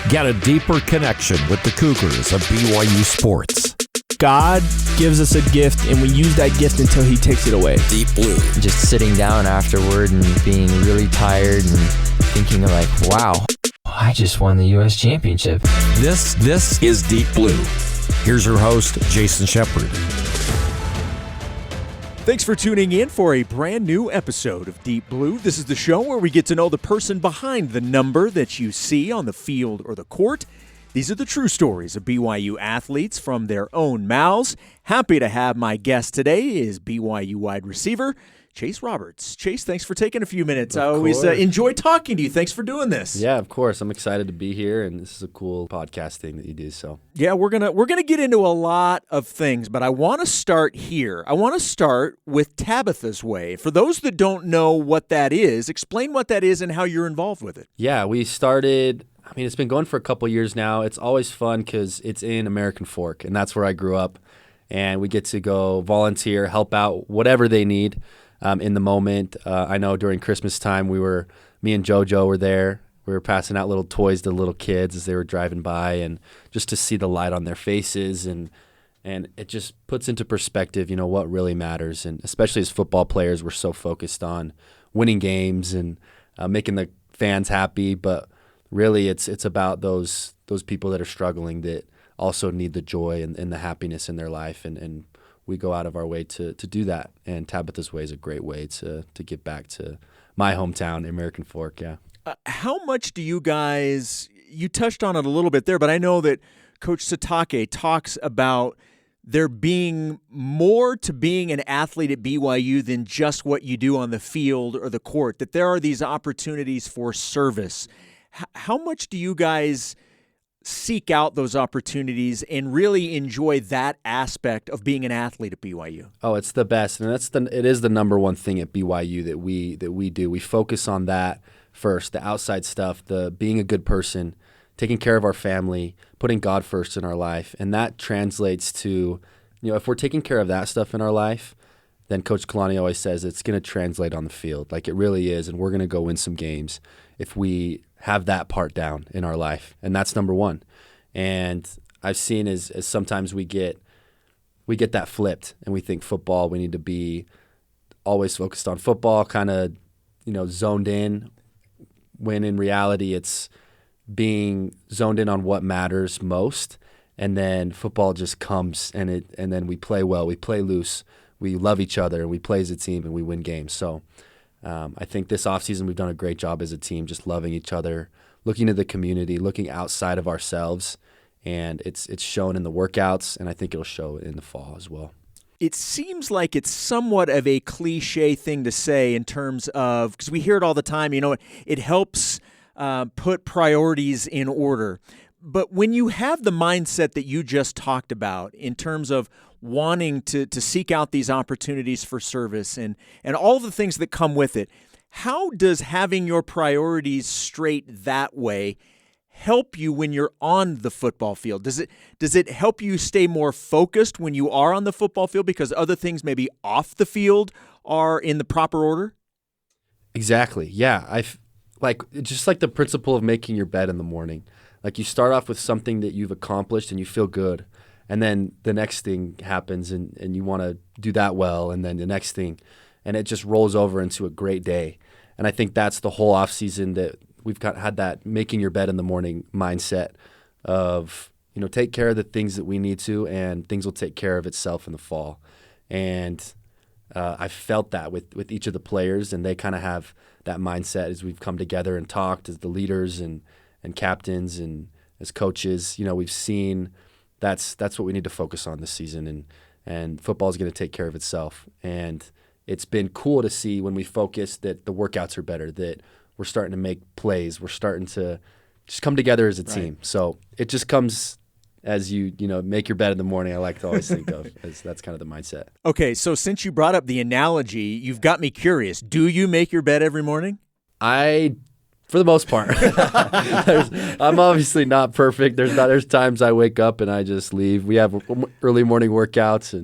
Get a deeper connection with the Cougars of BYU sports. God gives us a gift, and we use that gift until he takes it away. Deep Blue. Just sitting down afterward and being really tired and thinking like, wow, I just won the U.S. championship. This is Deep Blue. Here's your host, Jason Shepard. Thanks for tuning in for a brand new episode of Deep Blue. This is the show where we get to know the person behind the number that you see on the field or the court. These are the true stories of BYU athletes from their own mouths. Happy to have my guest today is BYU wide receiver Chase Roberts. Chase, thanks for taking a few minutes. I always enjoy talking to you. Thanks for doing this. Yeah, of course. I'm excited to be here, and this is a cool podcast thing that you do. So yeah, we're gonna get into a lot of things, but I want to start here. I want to start with Tabitha's Way. For those that don't know what that is, explain what that is and how you're involved with it. Yeah, we started. I mean, it's been going for a couple years now. It's always fun because it's in American Fork, and that's where I grew up. And we get to go volunteer, help out whatever they need. In the moment, I know during Christmas time, me and JoJo were there. We were passing out little toys to little kids as they were driving by, and just to see the light on their faces, and it just puts into perspective, what really matters. And especially as football players, we're so focused on winning games and making the fans happy, but really it's about those people that are struggling that also need the joy and the happiness in their life, and we go out of our way to do that, and Tabitha's Way is a great way to give back to my hometown, American Fork, yeah. How much do you guys – you touched on it a little bit there, but I know that Coach Satake talks about there being more to being an athlete at BYU than just what you do on the field or the court, that there are these opportunities for service. How much do you guys – seek out those opportunities and really enjoy that aspect of being an athlete at BYU? Oh, it's the best, and it is the number one thing at BYU that we do. We focus on that first, the outside stuff, the being a good person, taking care of our family, putting God first in our life, and that translates to, if we're taking care of that stuff in our life, then Coach Kalani always says it's going to translate on the field, like it really is, and we're going to go win some games if we have that part down in our life, and that's number one. And I've seen as sometimes we get that flipped, and we think football, we need to be always focused on football, kind of zoned in, when in reality it's being zoned in on what matters most, and then football just comes, and then we play well, we play loose, we love each other, and we play as a team, and we win games. So I think this offseason we've done a great job as a team, just loving each other, looking at the community, looking outside of ourselves, and it's shown in the workouts, and I think it'll show in the fall as well. It seems like it's somewhat of a cliche thing to say in terms of, because we hear it all the time, it helps put priorities in order. But when you have the mindset that you just talked about in terms of wanting to seek out these opportunities for service and all the things that come with it, how does having your priorities straight that way help you when you're on the football field? Does it help you stay more focused when you are on the football field because other things maybe off the field are in the proper order? Exactly. Yeah. Just like the principle of making your bed in the morning. Like you start off with something that you've accomplished and you feel good. And then the next thing happens and you want to do that well, and then the next thing. And it just rolls over into a great day. And I think that's the whole offseason that we've had that making your bed in the morning mindset of, take care of the things that we need to, and things will take care of itself in the fall. And I felt that with each of the players, and they kind of have that mindset as we've come together and talked as the leaders and captains and as coaches. We've seen that's what we need to focus on this season, and football is going to take care of itself. And it's been cool to see when we focus that the workouts are better, that we're starting to make plays, we're starting to just come together as a team. So it just comes as you make your bed in the morning. I like to always think of as that's kind of the mindset. Okay, so since you brought up the analogy, you've got me curious. Do you make your bed every morning? For the most part. I'm obviously not perfect. There's times I wake up and I just leave. We have early morning workouts,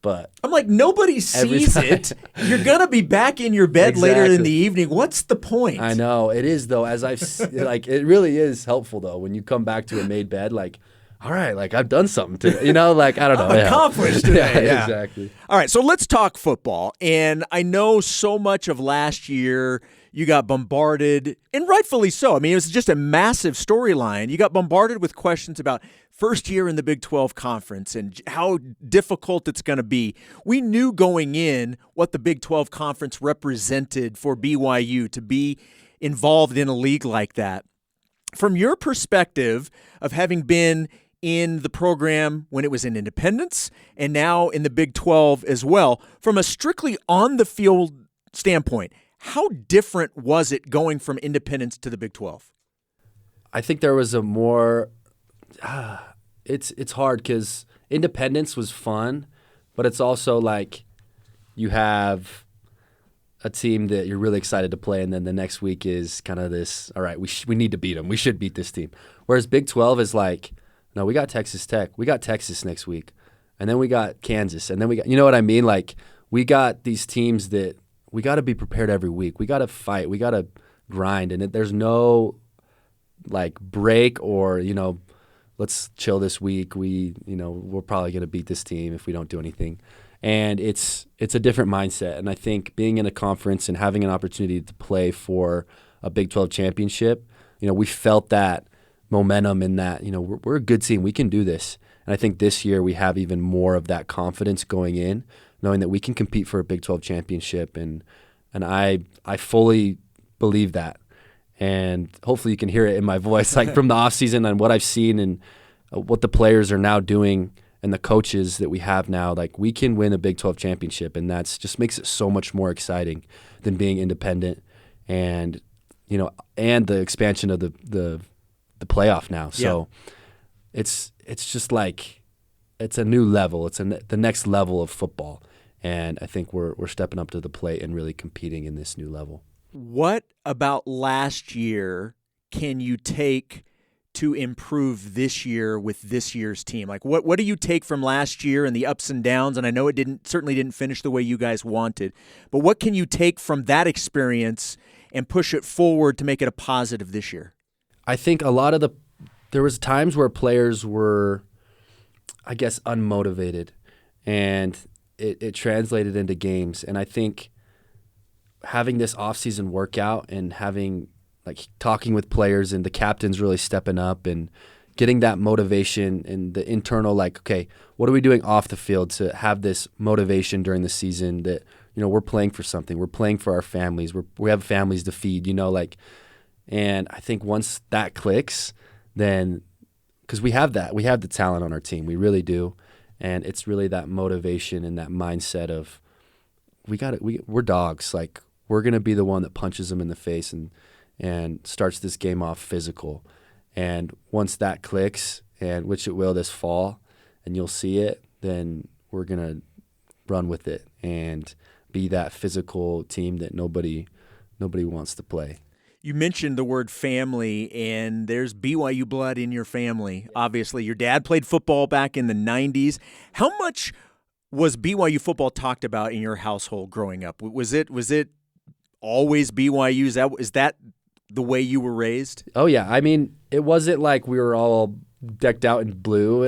But I'm like, nobody sees it. You're going to be back in your bed later in the evening. What's the point? I know. It is, though, as I've like, it really is helpful, though, when you come back to a made bed, like, all right, like, I've done something today. Like, I don't know. I'm accomplished today. Yeah, exactly. All right, so let's talk football. And I know so much of last year you got bombarded, and rightfully so. I mean, it was just a massive storyline. You got bombarded with questions about first year in the Big 12 Conference and how difficult it's going to be. We knew going in what the Big 12 Conference represented for BYU to be involved in a league like that. From your perspective of having been in the program when it was in Independence and now in the Big 12 as well, from a strictly on-the-field standpoint, how different was it going from Independence to the Big 12? I think there was a more it's hard because Independence was fun, but it's also like you have a team that you're really excited to play, and then the next week is kind of this, all right, we need to beat them. We should beat this team. Whereas Big 12 is like, no, we got Texas Tech. We got Texas next week. And then we got Kansas. And then we got, you know what I mean? Like, we got these teams that we got to be prepared every week. We got to fight. We got to grind. And there's no, like, break or, let's chill this week. We're probably going to beat this team if we don't do anything. And it's a different mindset. And I think being in a conference and having an opportunity to play for a Big 12 championship, we felt that momentum in that, we're a good team. We can do this. And I think this year we have even more of that confidence going in, knowing that we can compete for a Big 12 championship. And I fully believe that. And hopefully you can hear it in my voice, like from the offseason and what I've seen and what the players are now doing and the coaches that we have now. Like, we can win a Big 12 championship, and that's just makes it so much more exciting than being independent and, and the expansion of the playoff now. So it's just like it's a new level. It's the next level of football. And I think we're stepping up to the plate and really competing in this new level. What about last year can you take to improve this year with this year's team? Like, what do you take from last year and the ups and downs? And I know it certainly didn't finish the way you guys wanted, but what can you take from that experience and push it forward to make it a positive this year? I think there was times where players were, I guess, unmotivated, and it translated into games. And I think having this off-season workout and talking with players and the captains really stepping up and getting that motivation and the internal, okay, what are we doing off the field to have this motivation during the season that, we're playing for something. We're playing for our families. We have families to feed, and I think once that clicks, then because we have the talent on our team, we really do, and it's really that motivation and that mindset of we're dogs. Like, we're gonna be the one that punches them in the face and starts this game off physical. And once that clicks, and which it will this fall, and you'll see it, then we're gonna run with it and be that physical team that nobody wants to play. You mentioned the word family, and there's BYU blood in your family. Obviously, your dad played football back in the 90s. How much was BYU football talked about in your household growing up? Was it always BYU? Is that the way you were raised? Oh, yeah. I mean, it wasn't like we were all decked out in blue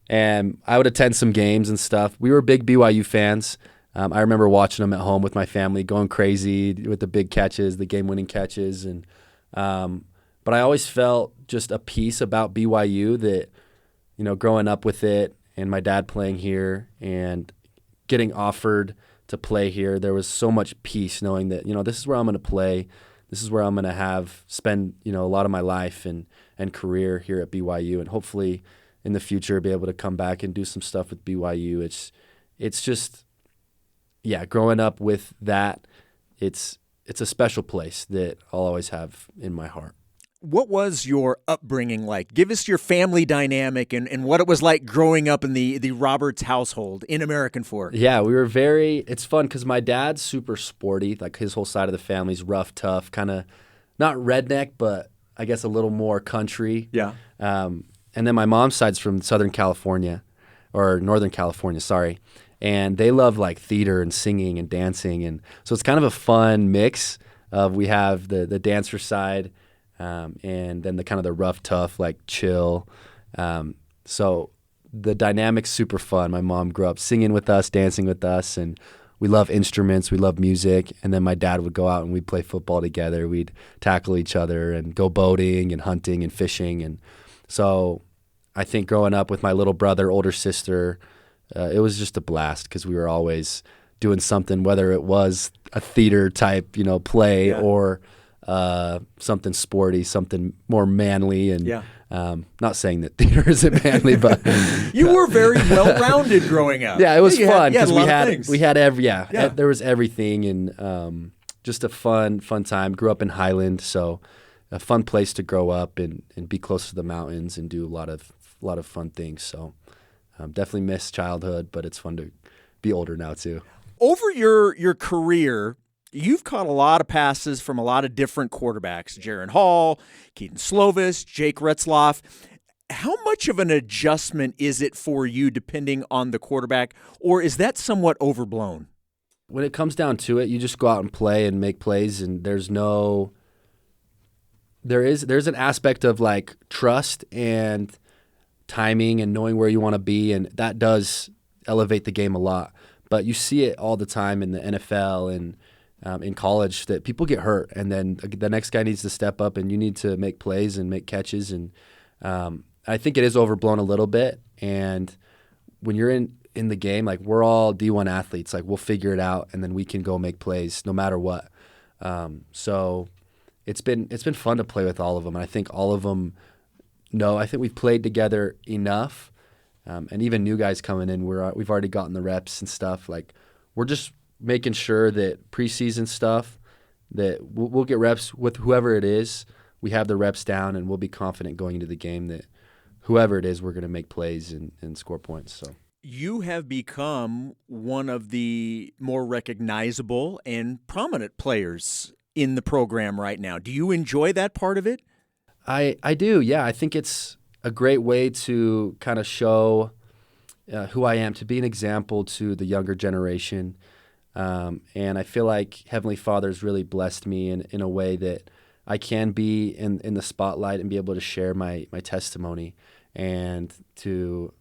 and I would attend some games and stuff. We were big BYU fans. I remember watching them at home with my family, going crazy with the big catches, the game-winning catches. And but I always felt just a piece about BYU that, growing up with it and my dad playing here and getting offered to play here, there was so much peace knowing that, this is where I'm going to play. This is where I'm going to spend, a lot of my life and career here at BYU, and hopefully in the future be able to come back and do some stuff with BYU. It's just, growing up with that, it's a special place that I'll always have in my heart. What was your upbringing like? Give us your family dynamic and what it was like growing up in the Roberts household in American Fork. Yeah, we were it's fun because my dad's super sporty. Like, his whole side of the family's rough, tough, kind of not redneck, but I guess a little more country. Yeah. And then my mom's side's from Southern California. or Northern California, sorry. And they love like theater and singing and dancing. And so it's kind of a fun mix of, we have the dancer side, and then the kind of the rough, tough, like chill. So the dynamic's super fun. My mom grew up singing with us, dancing with us, and we love instruments, we love music. And then my dad would go out and we'd play football together. We'd tackle each other and go boating and hunting and fishing. And so I think growing up with my little brother, older sister, it was just a blast because we were always doing something, whether it was a theater type, play or something sporty, something more manly. And not saying that theater isn't manly, but you were very well-rounded growing up. Yeah, it was fun because we had there was everything, and just a fun time. Grew up in Highland, so a fun place to grow up and be close to the mountains and do a lot of fun things. So definitely miss childhood, but it's fun to be older now too. Over your career, you've caught a lot of passes from a lot of different quarterbacks: Jaron Hall, Keaton Slovis, Jake Retzloff. How much of an adjustment is it for you depending on the quarterback, or is that somewhat overblown? When it comes down to it, you just go out and play and make plays, and there's an aspect of like trust and timing and knowing where you want to be, and that does elevate the game a lot. But you see it all the time in the NFL and in college that people get hurt, and then the next guy needs to step up, and you need to make plays and make catches. And I think it is overblown a little bit. And when you're in the game, like, we're all D1 athletes. Like, we'll figure it out, and then we can go make plays no matter what. So it's been fun to play with all of them, and I think all of them know. I think we've played together enough. And even new guys coming in, we've already gotten the reps and stuff. Like, we're just making sure that preseason stuff, that we'll get reps with whoever it is. We have the reps down, and we'll be confident going into the game that whoever it is, we're going to make plays and score points. So you have become one of the more recognizable and prominent players in the program right now. Do you enjoy that part of it? I do, yeah. I think it's a great way to kind of show who I am, to be an example to the younger generation. And I feel like Heavenly Father's really blessed me in a way that I can be in the spotlight and be able to share my testimony and to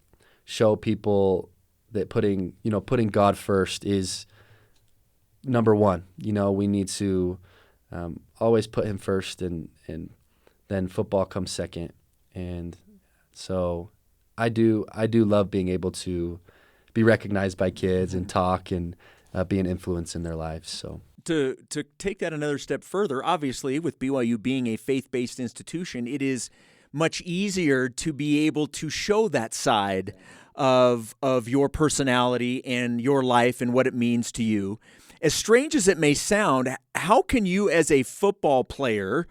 show people that putting God first is number one. We need to always put Him first, and then football comes second. And so I do love being able to be recognized by kids and talk and be an influence in their lives. So to take that another step further, obviously with BYU being a faith-based institution, it is much easier to be able to show that side of your personality and your life and what it means to you. As strange as it may sound, how can you as a football player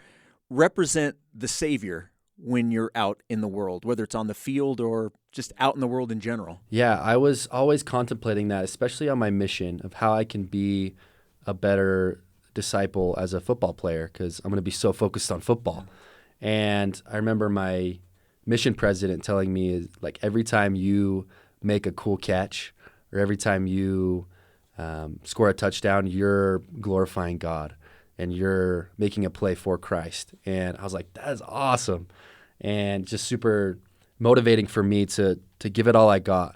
represent the Savior when you're out in the world, whether it's on the field or just out in the world in general? Yeah, I was always contemplating that, especially on my mission of how I can be a better disciple as a football player, because I'm going to be so focused on football. And I remember my mission president telling me, like, every time you make a cool catch or every time you score a touchdown, you're glorifying God and you're making a play for Christ. And I was like, that is awesome. And just super motivating for me to give it all I got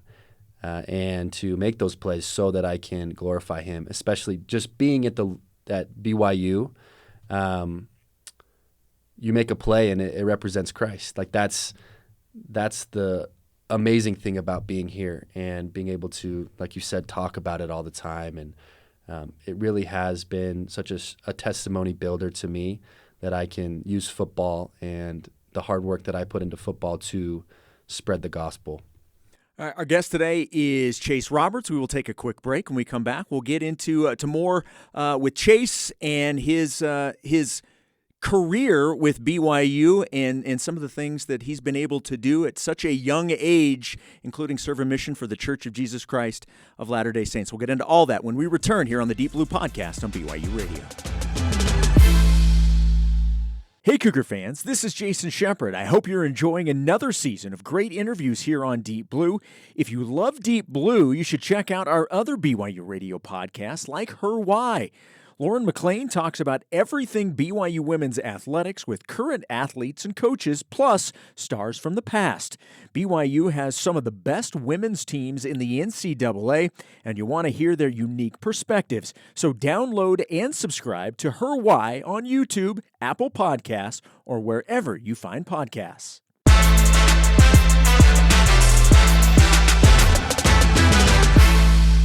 and to make those plays so that I can glorify Him, especially just being at BYU. You make a play and it represents Christ. Like, that's the amazing thing about being here and being able to, like you said, talk about it all the time. And it really has been such a testimony builder to me that I can use football and the hard work that I put into football to spread the gospel. Our guest today is Chase Roberts. We will take a quick break. When we come back, we'll get into to more with Chase and his career with BYU and some of the things that he's been able to do at such a young age, including serve a mission for the Church of Jesus Christ of Latter-day Saints. We'll get into all that when we return here on the Deep Blue Podcast on BYU Radio. Hey, Cougar fans, this is Jason Shepard. I hope you're enjoying another season of great interviews here on Deep Blue. If you love Deep Blue, you should check out our other BYU radio podcasts like Her Why. Lauren McLean talks about everything BYU women's athletics with current athletes and coaches, plus stars from the past. BYU has some of the best women's teams in the NCAA, and you want to hear their unique perspectives. So download and subscribe to Her Why on YouTube, Apple Podcasts, or wherever you find podcasts.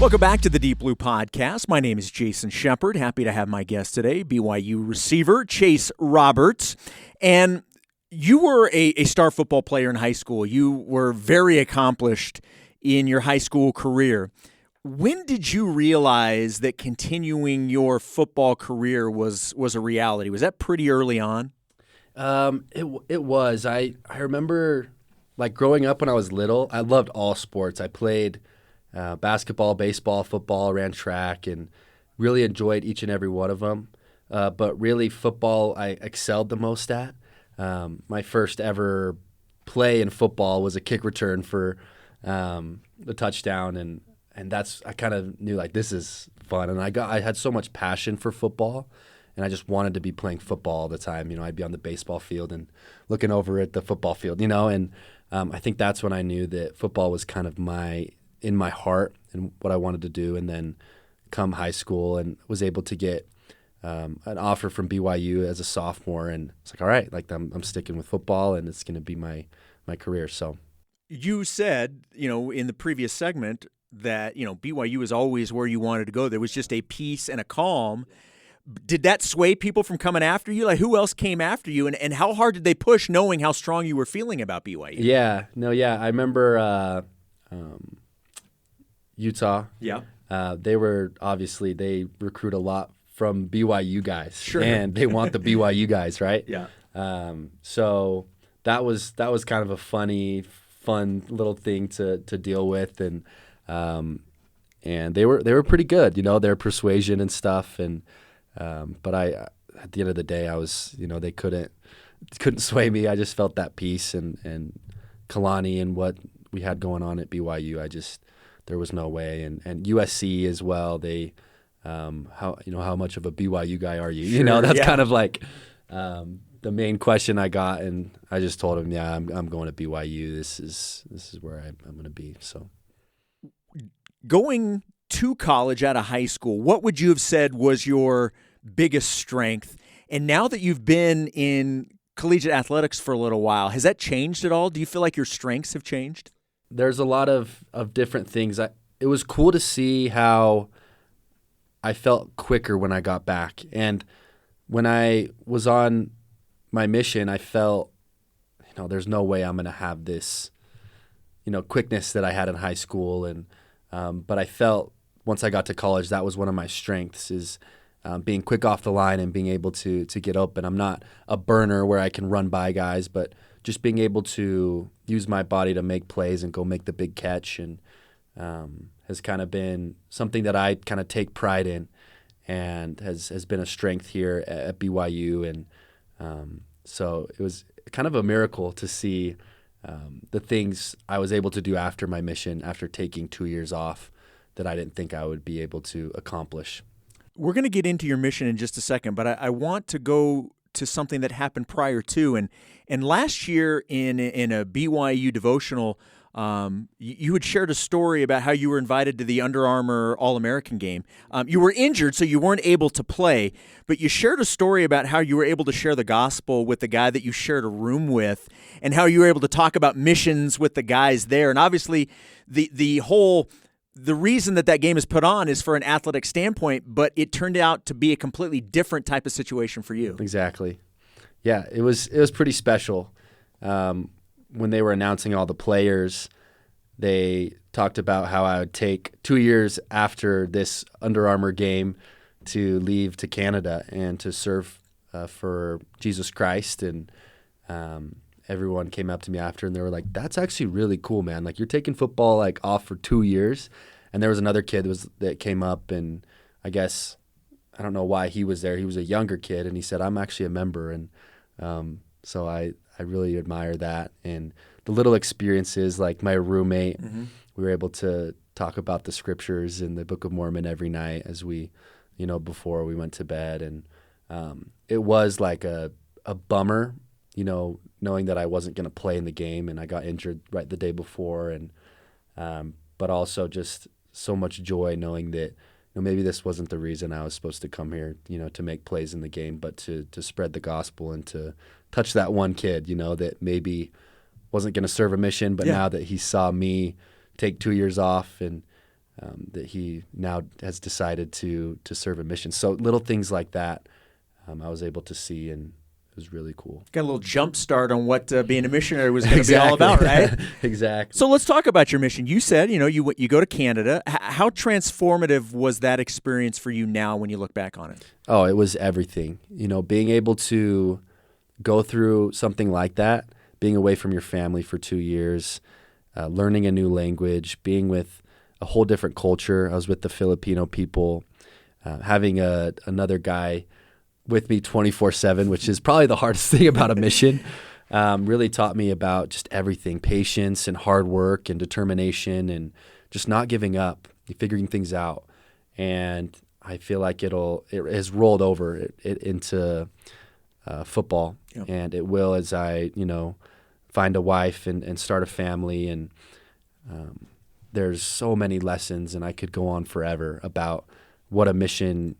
Welcome back to the Deep Blue Podcast. My name is Jason Shepard. Happy to have my guest today, BYU receiver Chase Roberts. And you were a star football player in high school. You were very accomplished in your high school career. When did you realize that continuing your football career was a reality? Was that pretty early on? It was. I remember, like, growing up when I was little, I loved all sports. I played basketball, baseball, football, ran track, and really enjoyed each and every one of them. But really, football I excelled the most at. My first ever play in football was a kick return for the touchdown, and that's, I kind of knew, like, this is fun. And I had so much passion for football, and I just wanted to be playing football all the time. You know, I'd be on the baseball field and looking over at the football field, you know, and I think that's when I knew that football was kind of in my heart and what I wanted to do. And then come high school and was able to get an offer from BYU as a sophomore, and it's like, all right, like I'm sticking with football, and it's going to be my career. So you said, you know, in the previous segment that, you know, BYU is always where you wanted to go. There was just a peace and a calm. Did that sway people from coming after you? Like, who else came after you, and how hard did they push, knowing how strong you were feeling about BYU? Yeah, I remember Utah. Yeah. They recruit a lot from BYU guys. Sure. And they want the BYU guys, right? Yeah. So that was kind of a fun little thing to deal with, and they were pretty good, you know, their persuasion and stuff, and but at the end of the day, I was, you know, they couldn't sway me. I just felt that peace and Kalani and what we had going on at BYU. There was no way, and USC as well. They, how much of a BYU guy are you? Sure, you know, that's yeah. kind of like the main question I got, and I just told him, yeah, I'm going to BYU. This is where I'm going to be. So, going to college out of high school, what would you have said was your biggest strength? And now that you've been in collegiate athletics for a little while, has that changed at all? Do you feel like your strengths have changed? There's a lot of different things. It was cool to see how I felt quicker when I got back. And when I was on my mission, I felt, you know, there's no way I'm going to have this, you know, quickness that I had in high school. And but I felt once I got to college, that was one of my strengths, is being quick off the line and being able to get open. I'm not a burner where I can run by guys, but just being able to use my body to make plays and go make the big catch, and has kind of been something that I kind of take pride in, and has been a strength here at BYU. And so it was kind of a miracle to see the things I was able to do after my mission, after taking 2 years off, that I didn't think I would be able to accomplish. We're going to get into your mission in just a second, but I want to go to something that happened prior to. And last year in a BYU devotional, you had shared a story about how you were invited to the Under Armour All-American game. You were injured, so you weren't able to play, but you shared a story about how you were able to share the gospel with the guy that you shared a room with, and how you were able to talk about missions with the guys there. And obviously, the reason that game is put on is for an athletic standpoint, but it turned out to be a completely different type of situation for you. Exactly. Yeah, it was pretty special. When they were announcing all the players, they talked about how I would take 2 years after this Under Armour game to leave to Canada and to serve for Jesus Christ. And everyone came up to me after, and they were like, "That's actually really cool, man. Like, you're taking football like off for 2 years." And there was another kid that came up, and I guess I don't know why he was there. He was a younger kid, and he said, "I'm actually a member." And So I really admire that. And the little experiences, like my roommate, we were able to talk about the scriptures in the Book of Mormon every night as we, before we went to bed. And it was like a bummer, knowing that I wasn't going to play in the game and I got injured right the day before. And but also just so much joy knowing that maybe this wasn't the reason I was supposed to come here, to make plays in the game, but to spread the gospel and to touch that one kid, that maybe wasn't going to serve a mission, but now that he saw me take 2 years off and that he now has decided to serve a mission. So little things like that I was able to see, and it was really cool. Got a little jump start on what being a missionary was going to be all about, right? Exactly. So let's talk about your mission. You said, you go to Canada. How transformative was that experience for you now when you look back on it? Oh, it was everything. Being able to go through something like that, being away from your family for 2 years, learning a new language, being with a whole different culture. I was with the Filipino people, having another guy with me 24/7, which is probably the hardest thing about a mission. Really taught me about just everything, patience and hard work and determination and just not giving up, figuring things out. And I feel like it has rolled over into football, and it will as I, find a wife and start a family. And there's so many lessons, and I could go on forever about what a mission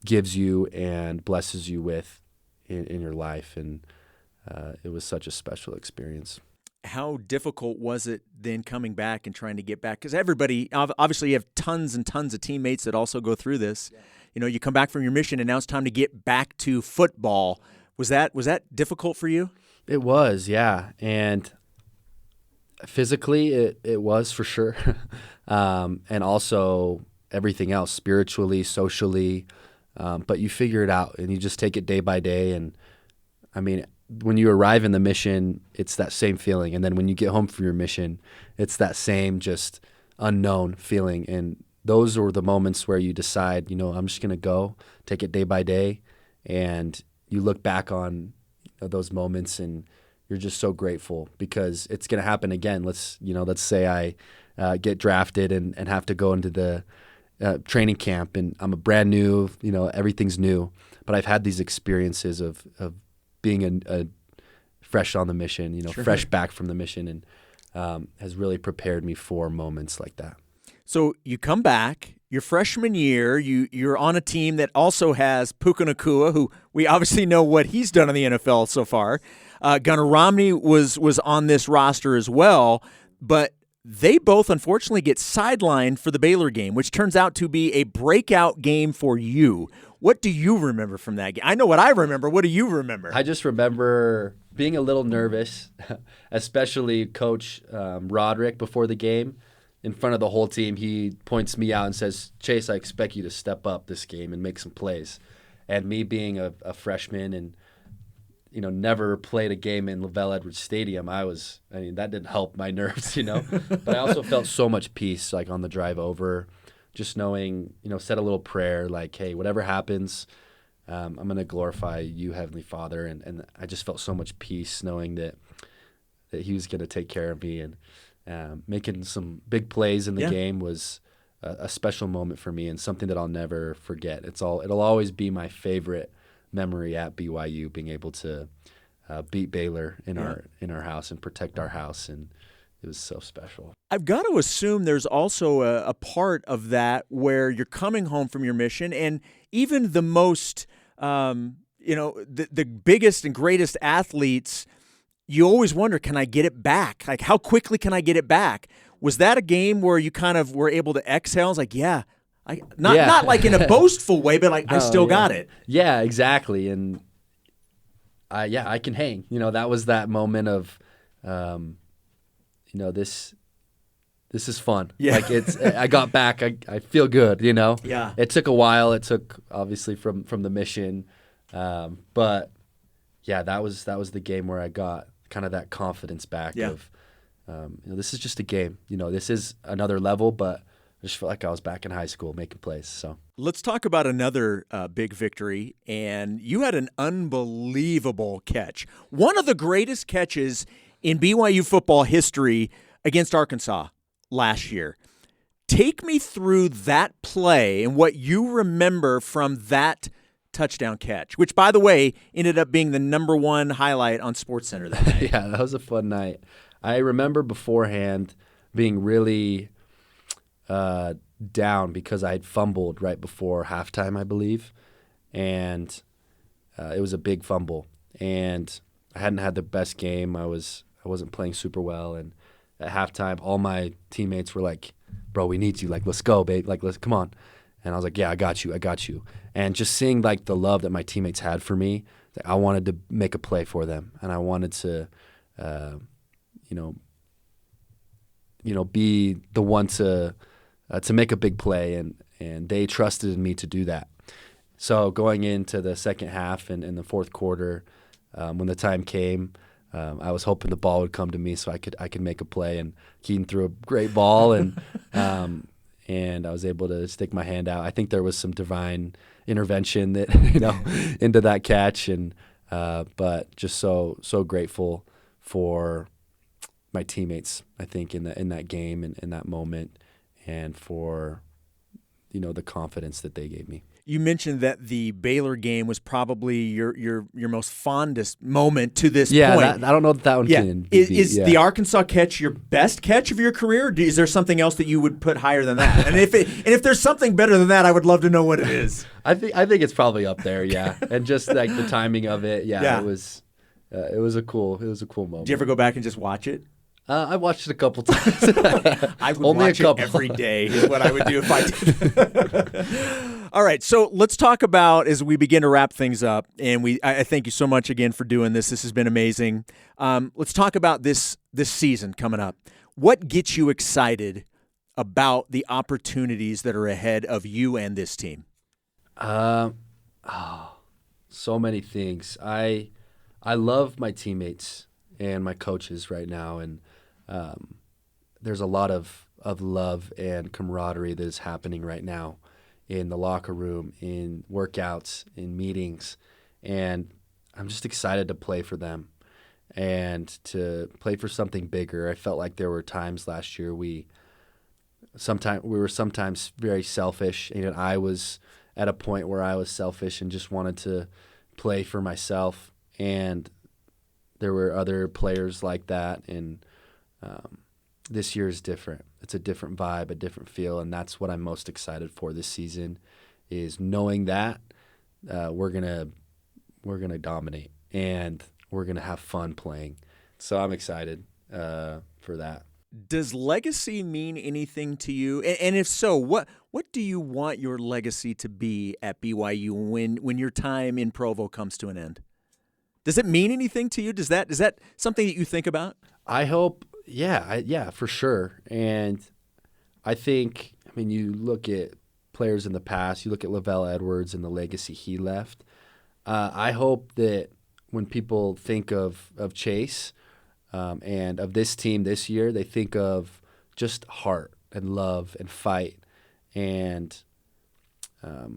gives you and blesses you with in your life. And it was such a special experience. How difficult was it then coming back and trying to get back? Because everybody, obviously you have tons and tons of teammates that also go through this. Yeah. You come back from your mission and now it's time to get back to football. Was that difficult for you? It was, yeah. And physically it was for sure. And also everything else, spiritually, socially. But you figure it out and you just take it day by day. And I mean, when you arrive in the mission, it's that same feeling. And then when you get home from your mission, it's that same just unknown feeling. And those are the moments where you decide, I'm just going to go, take it day by day. And you look back on those moments and you're just so grateful because it's going to happen again. Let's say I get drafted and have to go into the training camp and I'm a brand new, everything's new. But I've had these experiences of being a fresh on the mission, sure. Fresh back from the mission, and has really prepared me for moments like that. So you come back, your freshman year, you're on a team that also has Puka Nacua, who we obviously know what he's done in the NFL so far. Gunnar Romney was on this roster as well, but they both unfortunately get sidelined for the Baylor game, which turns out to be a breakout game for you. What do you remember from that game? I know what I remember. What do you remember? I just remember being a little nervous, especially Coach Roderick before the game. In front of the whole team, he points me out and says, "Chase, I expect you to step up this game and make some plays." And me being a freshman and never played a game in Lavelle Edwards Stadium, that didn't help my nerves, But I also felt so much peace, like on the drive over, just knowing, said a little prayer, like, hey, whatever happens, I'm going to glorify you, Heavenly Father. And I just felt so much peace knowing that he was going to take care of me. And making some big plays in the game was a special moment for me and something that I'll never forget. It'll always be my favorite memory at BYU, being able to beat Baylor in our house and protect our house, and it was so special. I've got to assume there's also a part of that where you're coming home from your mission, and even the most, the biggest and greatest athletes, you always wonder, can I get it back? Like, how quickly can I get it back? Was that a game where you kind of were able to exhale? It's like, not like in a boastful way, but like, I still got it. Yeah, exactly. And I can hang. That was that moment of, this is fun. Yeah. Like I got back. I feel good. Yeah. It took a while. It took obviously from the mission, but yeah, that was the game where I got kind of that confidence back of, this is just a game. This is another level, but just felt like I was back in high school making plays. So Let's talk about another big victory, and you had an unbelievable catch. One of the greatest catches in BYU football history against Arkansas last year. Take me through that play and what you remember from that touchdown catch, which, by the way, ended up being the #1 highlight on SportsCenter that night. Yeah, that was a fun night. I remember beforehand being really down because I had fumbled right before halftime, I believe, and it was a big fumble, and I hadn't had the best game. I wasn't playing super well, and at halftime, all my teammates were like, "Bro, we need you. Like, let's go, babe. Like, let's come on." And I was like, "Yeah, I got you." And just seeing like the love that my teammates had for me, I wanted to make a play for them, and I wanted to, be the one to make a big play, and they trusted in me to do that. So going into the second half and in the fourth quarter, when the time came, I was hoping the ball would come to me so I could make a play. And Keaton threw a great ball, and I was able to stick my hand out. I think there was some divine intervention that into that catch, and but just so grateful for my teammates. I think in that game and in that moment, and for the confidence that they gave me. You mentioned that the Baylor game was probably your most fondest moment to this point. Yeah, I don't know that one can be beat. Is the Arkansas catch your best catch of your career? Or is there something else that you would put higher than that? And if there's something better than that, I would love to know what it is. I think it's probably up there, yeah. And just like the timing of it, yeah. It was a cool moment. Did you ever go back and just watch it? I watched it a couple times. I would Only watch a couple. it every day is what I would do if I did. All right, so let's talk about, as we begin to wrap things up, and I thank you so much again for doing this. This has been amazing. Let's talk about this season coming up. What gets you excited about the opportunities that are ahead of you and this team? So many things. I love my teammates and my coaches right now, and there's a lot of love and camaraderie that is happening right now in the locker room, in workouts, in meetings, and I'm just excited to play for them and to play for something bigger. I felt like there were times last year we were sometimes very selfish, and I was at a point where I was selfish and just wanted to play for myself, and there were other players like that, and this year is different. It's a different vibe, a different feel, and that's what I'm most excited for this season, is knowing that we're gonna dominate and we're gonna have fun playing. So I'm excited for that. Does legacy mean anything to you? And if so, what do you want your legacy to be at BYU when your time in Provo comes to an end? Does it mean anything to you? Is that something that you think about? I hope, yeah, for sure. And I think, you look at players in the past, you look at Lavelle Edwards and the legacy he left. I hope that when people think of Chase and of this team this year, they think of just heart and love and fight. And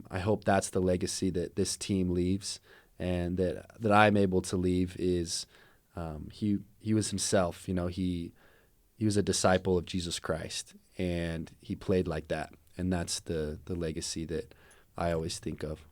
I hope that's the legacy that this team leaves, and that I'm able to leave is he was himself. He was a disciple of Jesus Christ, and he played like that. And that's the legacy that I always think of.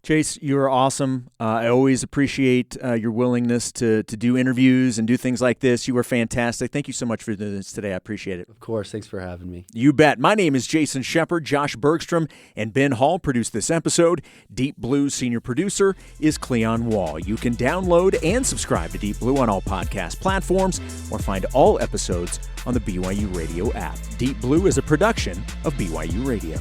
Chase, you're awesome. I always appreciate your willingness to do interviews and do things like this. You were fantastic. Thank you so much for doing this today. I appreciate it. Of course. Thanks for having me. You bet. My name is Jason Shepard. Josh Bergstrom and Ben Hall produced this episode. Deep Blue's senior producer is Cleon Wall. You can download and subscribe to Deep Blue on all podcast platforms, or find all episodes on the BYU Radio app. Deep Blue is a production of BYU Radio.